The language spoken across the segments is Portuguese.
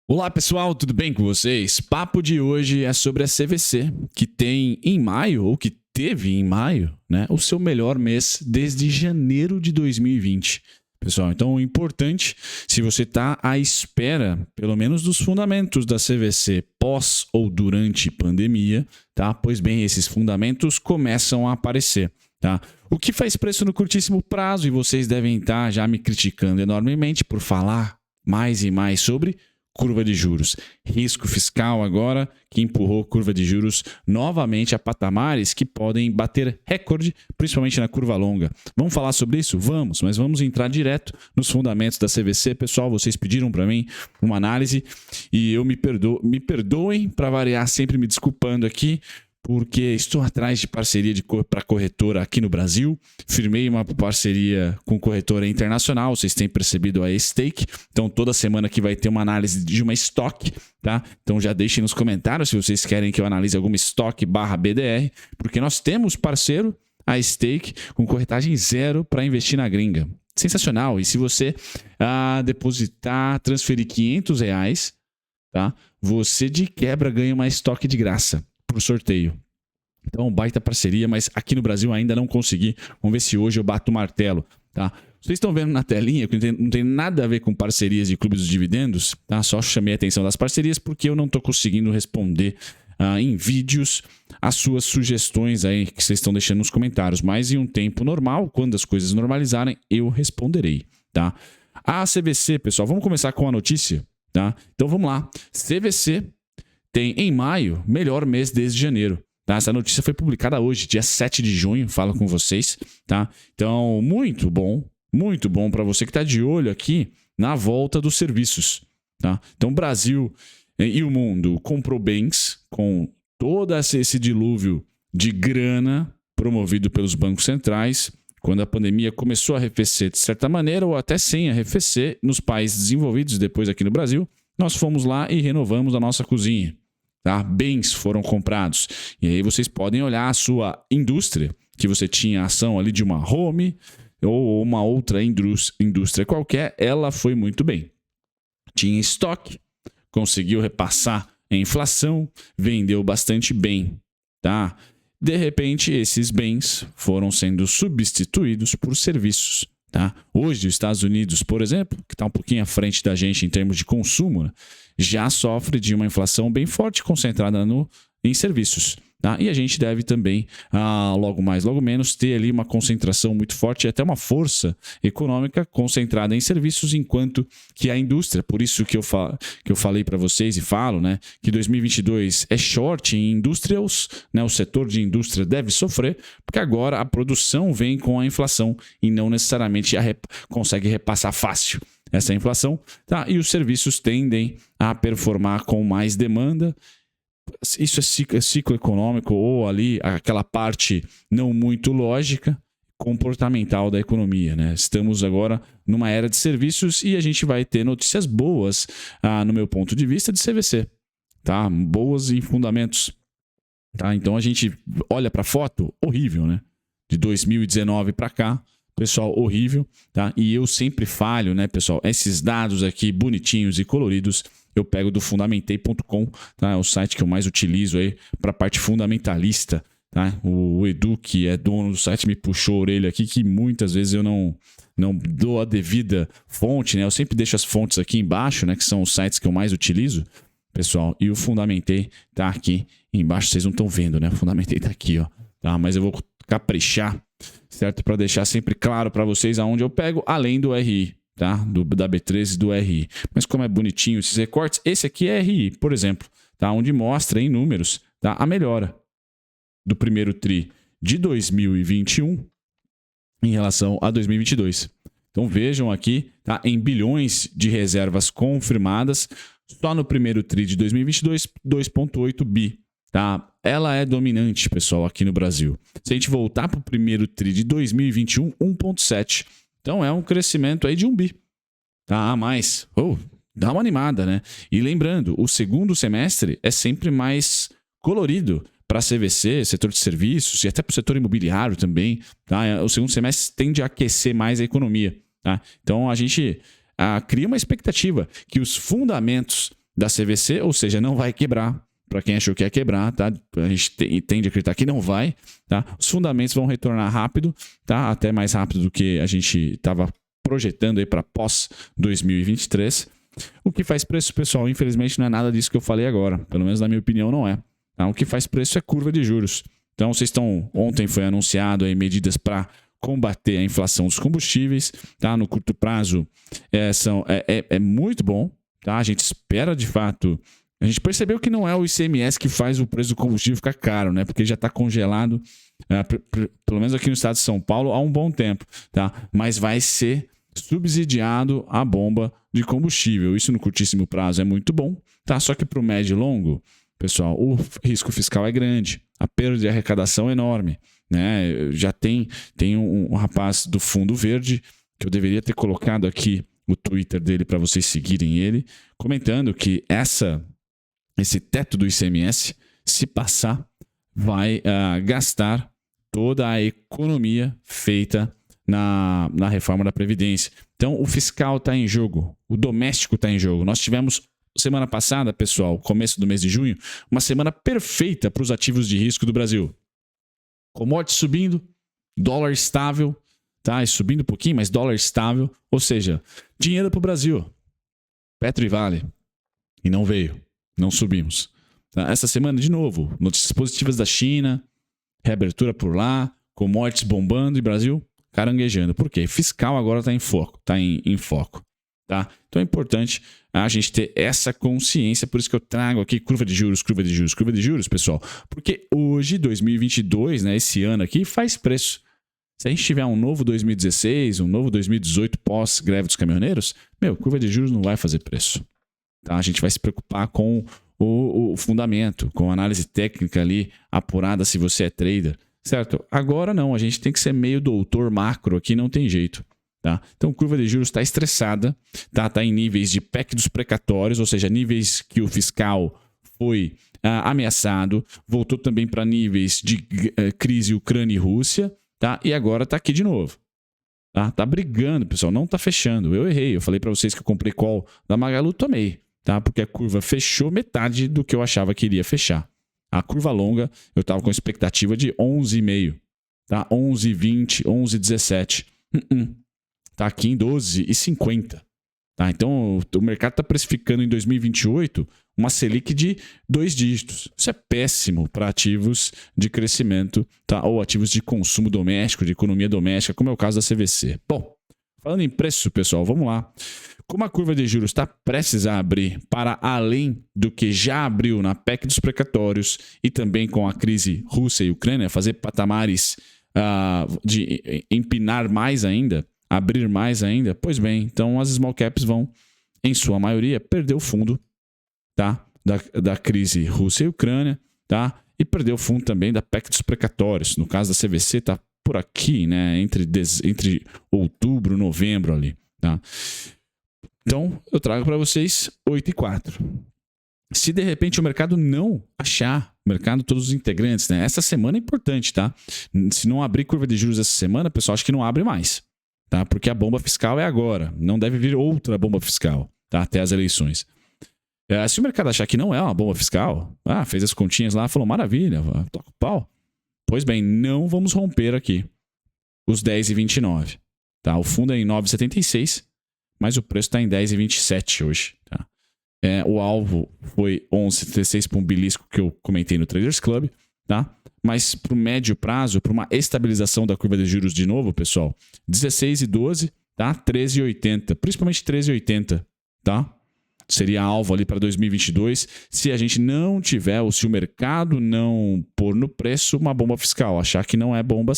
Olá pessoal, tudo bem com vocês? Papo de hoje é sobre a CVC, que tem em maio, ou que teve em maio, né, o seu melhor mês desde janeiro de 2020. Pessoal, então importante, se você está à espera, pelo menos dos fundamentos da CVC pós ou durante pandemia, tá? Pois bem, esses fundamentos começam a aparecer. Tá? O que faz preço no curtíssimo prazo, e vocês devem estar já me criticando enormemente por falar mais e mais sobre curva de juros. Risco fiscal agora que empurrou curva de juros novamente a patamares que podem bater recorde, principalmente na curva longa. Vamos falar sobre isso? Vamos, mas vamos entrar direto nos fundamentos da CVC. Pessoal, vocês pediram para mim uma análise e eu me perdoem para variar, sempre me desculpando aqui, porque estou atrás de parceria para corretora aqui no Brasil. Firmei uma parceria com corretora internacional, vocês têm percebido a Stake. Então, toda semana aqui vai ter uma análise de uma estoque, tá? Então, já deixem nos comentários se vocês querem que eu analise alguma estoque /BDR, porque nós temos parceiro, a Stake, com corretagem zero para investir na gringa. Sensacional! E se você depositar, transferir R$500, tá? Você de quebra ganha uma estoque de graça por sorteio. Então, baita parceria, mas aqui no Brasil ainda não consegui. Vamos ver se hoje eu bato o martelo, tá? Vocês estão vendo na telinha que não tem nada a ver com parcerias de clubes dos dividendos, tá? Só chamei a atenção das parcerias porque eu não estou conseguindo responder em vídeos as suas sugestões aí que vocês estão deixando nos comentários. Mas em um tempo normal, quando as coisas normalizarem, eu responderei, tá? A CVC, pessoal, vamos começar com a notícia, tá? Então vamos lá. CVC tem em maio, melhor mês desde janeiro. Tá? Essa notícia foi publicada hoje, dia 7 de junho, falo com vocês. Tá? Então, muito bom para você que está de olho aqui na volta dos serviços. Tá? Então, o Brasil e o mundo comprou bens com todo esse dilúvio de grana promovido pelos bancos centrais, quando a pandemia começou a arrefecer de certa maneira, ou até sem arrefecer, nos países desenvolvidos, depois aqui no Brasil, nós fomos lá e renovamos a nossa cozinha. Tá? Bens foram comprados. E aí vocês podem olhar a sua indústria, que você tinha ação ali de uma home ou uma outra indústria qualquer, ela foi muito bem. Tinha estoque, conseguiu repassar a inflação, vendeu bastante bem. Tá? De repente, esses bens foram sendo substituídos por serviços. Tá? Hoje, os Estados Unidos, por exemplo, que está um pouquinho à frente da gente em termos de consumo, né, já sofre de uma inflação bem forte concentrada em serviços. Tá? E a gente deve também, logo mais, logo menos, ter ali uma concentração muito forte e até uma força econômica concentrada em serviços, enquanto que a indústria, por isso que eu falei para vocês e falo, né, que 2022 é short em industrials, né, o setor de indústria deve sofrer, porque agora a produção vem com a inflação e não necessariamente consegue repassar fácil essa inflação, tá? E os serviços tendem a performar com mais demanda. Isso é ciclo econômico, ou ali aquela parte não muito lógica, comportamental da economia, né? Estamos agora numa era de serviços e a gente vai ter notícias boas, no meu ponto de vista, de CVC, tá? Boas em fundamentos, tá? Então a gente olha para a foto, horrível, né? De 2019 para cá, pessoal, horrível, tá? E eu sempre falho, né, pessoal? Esses dados aqui bonitinhos e coloridos eu pego do fundamentei.com, tá? É o site que eu mais utilizo aí para a parte fundamentalista, tá? O Edu, que é dono do site, me puxou a orelha aqui, que muitas vezes eu não dou a devida fonte, né? Eu sempre deixo as fontes aqui embaixo, né? Que são os sites que eu mais utilizo, pessoal. E o Fundamentei tá aqui embaixo, vocês não estão vendo, né? O Fundamentei tá aqui, ó. Tá? Mas eu vou caprichar, certo? Para deixar sempre claro para vocês aonde eu pego, além do RI. Tá? Da B13 e do RI. Mas como é bonitinho esses recortes, esse aqui é RI, por exemplo, tá? Onde mostra em números, tá? A melhora do primeiro TRI de 2021 em relação a 2022. Então vejam aqui, tá? Em bilhões de reservas confirmadas, só no primeiro TRI de 2022, 2,8 bi. Tá? Ela é dominante, pessoal, aqui no Brasil. Se a gente voltar para o primeiro TRI de 2021, 1,7. Então é um crescimento aí de 1 bi. Tá, mas dá uma animada, né? E lembrando, o segundo semestre é sempre mais colorido para a CVC, setor de serviços e até para o setor imobiliário também. Tá? O segundo semestre tende a aquecer mais a economia. Tá? Então a gente cria uma expectativa que os fundamentos da CVC, ou seja, não vai quebrar. Para quem achou que ia quebrar, tá? A gente tende a acreditar que não vai, tá? Os fundamentos vão retornar rápido, tá? Até mais rápido do que a gente estava projetando aí para pós 2023. O que faz preço, pessoal, infelizmente não é nada disso que eu falei agora. Pelo menos na minha opinião não é. Tá? O que faz preço é curva de juros. Então vocês estão... Ontem foi anunciado aí medidas para combater a inflação dos combustíveis, tá? No curto prazo é muito bom, tá? A gente espera de fato... A gente percebeu que não é o ICMS que faz o preço do combustível ficar caro, né? Porque já está congelado, pelo menos aqui no estado de São Paulo, há um bom tempo, tá? Mas vai ser subsidiado a bomba de combustível. Isso no curtíssimo prazo é muito bom, tá? Só que para o médio e longo, pessoal, o risco fiscal é grande, a perda de arrecadação é enorme, né? Já tem um rapaz do Fundo Verde, que eu deveria ter colocado aqui o Twitter dele para vocês seguirem ele, comentando que esse teto do ICMS, se passar, vai gastar toda a economia feita na reforma da Previdência. Então, o fiscal está em jogo, o doméstico está em jogo. Nós tivemos, semana passada, pessoal, começo do mês de junho, uma semana perfeita para os ativos de risco do Brasil. Commodities subindo, dólar estável, tá? E subindo um pouquinho, mas dólar estável, ou seja, dinheiro para o Brasil. Petro e Vale. E não veio. Não subimos. Essa semana, de novo, notícias positivas da China, reabertura por lá, commodities bombando e Brasil caranguejando. Por quê? Fiscal agora está em foco. Tá? Então é importante a gente ter essa consciência, por isso que eu trago aqui curva de juros, pessoal. Porque hoje, 2022, né, esse ano aqui, faz preço. Se a gente tiver um novo 2016, um novo 2018 pós-greve dos caminhoneiros, curva de juros não vai fazer preço. Tá? A gente vai se preocupar com o fundamento, com a análise técnica ali apurada se você é trader, certo? Agora não, a gente tem que ser meio doutor macro aqui, não tem jeito. Tá? Então, curva de juros está estressada, tá em níveis de PEC dos precatórios, ou seja, níveis que o fiscal foi ameaçado, voltou também para níveis de crise Ucrânia e Rússia, tá? E agora está aqui de novo. Tá brigando, pessoal, não está fechando. Eu errei, eu falei para vocês que eu comprei call da Magalu, tomei. Tá? Porque a curva fechou metade do que eu achava que iria fechar. A curva longa, eu estava com expectativa de 11,5. Tá? 11,20, 11,17. Tá aqui em 12,50. Tá? Então, o mercado está precificando em 2028 uma Selic de 2 dígitos. Isso é péssimo para ativos de crescimento, tá? Ou ativos de consumo doméstico, de economia doméstica, como é o caso da CVC. Bom, falando em preço, pessoal, vamos lá. Como a curva de juros está prestes a abrir para além do que já abriu na PEC dos precatórios e também com a crise Rússia e Ucrânia, fazer patamares de empinar mais ainda, abrir mais ainda, pois bem, então as small caps vão, em sua maioria, perder o fundo, tá? da crise Rússia e Ucrânia, tá? E perder o fundo também da PEC dos precatórios. No caso da CVC, está por aqui, né? Entre outubro e novembro ali, tá? Então, eu trago para vocês 8,4. Se de repente o mercado não achar, todos os integrantes, né? Essa semana é importante, tá? Se não abrir curva de juros essa semana, pessoal, acho que não abre mais, tá? Porque a bomba fiscal é agora. Não deve vir outra bomba fiscal, tá? Até as eleições. Se o mercado achar que não é uma bomba fiscal, fez as continhas lá, falou, maravilha, toca o pau. Pois bem, não vamos romper aqui os 10,29, tá? O fundo é em 9,76. Mas o preço está em 10,27 hoje. Tá? O alvo foi 11,76 para um belisco que eu comentei no Traders Club. Tá? Mas para o médio prazo, para uma estabilização da curva de juros de novo, pessoal, 16,12, tá? 13,80. Principalmente 13,80. Tá? Seria alvo ali para 2022 se a gente não tiver, ou se o mercado não pôr no preço uma bomba fiscal. Achar que não é bomba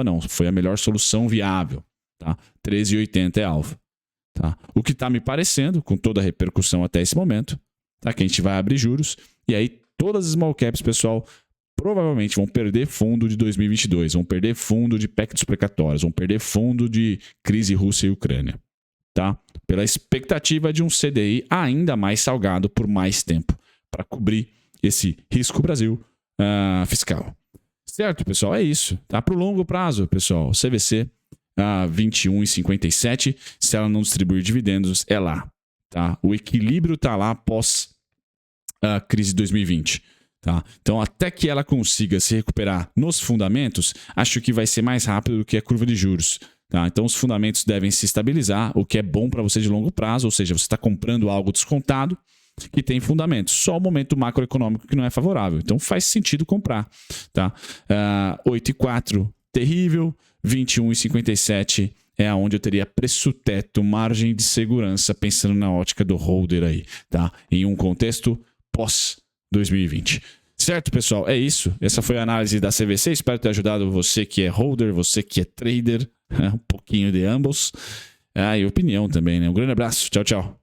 não. Foi a melhor solução viável. Tá? 13,80 é alvo. Tá? O que está me parecendo, com toda a repercussão até esse momento, tá? Que a gente vai abrir juros e aí todas as small caps, pessoal, provavelmente vão perder fundo de 2022, vão perder fundo de PEC dos precatórios, vão perder fundo de crise Rússia e Ucrânia. Tá? Pela expectativa de um CDI ainda mais salgado por mais tempo para cobrir esse risco Brasil fiscal. Certo, pessoal? É isso. Tá? Para o longo prazo, pessoal, CVC 21,57. Se ela não distribuir dividendos, é lá. Tá? O equilíbrio está lá após a crise de 2020. Tá? Então, até que ela consiga se recuperar nos fundamentos, acho que vai ser mais rápido do que a curva de juros. Tá? Então, os fundamentos devem se estabilizar, o que é bom para você de longo prazo, ou seja, você está comprando algo descontado que tem fundamentos. Só o momento macroeconômico que não é favorável. Então, faz sentido comprar. Tá? 8,4, terrível. 21,57 é aonde eu teria preço teto, margem de segurança, pensando na ótica do holder aí. Tá? Em um contexto pós-2020. Certo, pessoal? É isso. Essa foi a análise da CVC. Espero ter ajudado você que é holder, você que é trader, um pouquinho de ambos. E opinião também, né? Um grande abraço. Tchau, tchau.